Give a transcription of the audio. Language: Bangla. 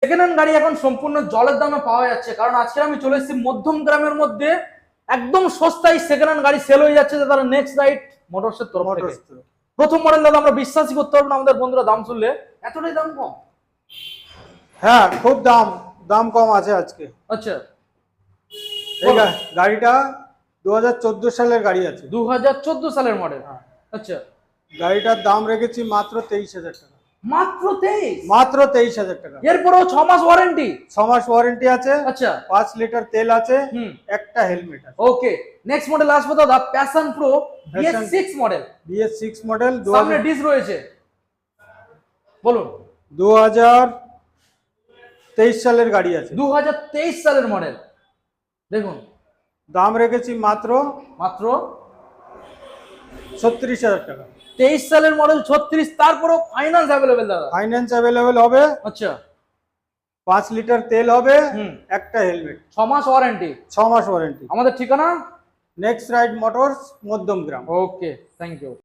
সেকেন্ড হ্যান্ড গাড়ি এখন সম্পূর্ণ জলের দামে পাওয়া যাচ্ছে, কারণ আজকে আমি চলে এসেছি মধ্যম গ্রামের মধ্যে একদম সস্তায় সেকেন্ড হ্যান্ড গাড়ি সেল হয়ে যাচ্ছে তারা নেক্সট রাইড মোটরসের তরফ থেকে। প্রথম মডেল দাদা আমরা বিশ্বাসই করতে পারবো না আমাদের বন্ধুরা দাম শুনলে, এতটাই দাম কম। হ্যাঁ খুব দাম কম আছে আজকে। আচ্ছা, এই গাড়িটা 2014 সালের গাড়ি আছে। 2014 সালের মডেল। আচ্ছা, গাড়িটার দাম রেখেছি মাত্র 23,000 টাকা। মাত্র 23? মাত্র 23,000 টাকা। এরপরেও 6 মাস ওয়ারেন্টি? 6 মাস ওয়ারেন্টি আছে। আচ্ছা, 5 লিটার তেল আছে, একটা হেলমেট আছে। ওকে, নেক্সট মডেল আসবে দাদা passion pro BS6 model. BS6 model, সামনে ডিস রয়েছে, বলুন। 2023 সালের গাড়ি আছে। 2023 সালের মডেল। দেখুন দাম রেখেছি মাত্র মাত্র 36,000 টাকা। 23 সালের মডেল 36, তারপরও ফাইন্যান্স অ্যাভেলেবেল দাদা? ফাইন্যান্স অ্যাভেলেবেল হবে। আচ্ছা, 5 লিটার তেল হবে, একটা হেলমেট, 6 মাস ওয়ারেন্টি। 6 মাস ওয়ারেন্টি। আমাদের ঠিকানা next ride motors, Madhyamgram. Okay, thank you.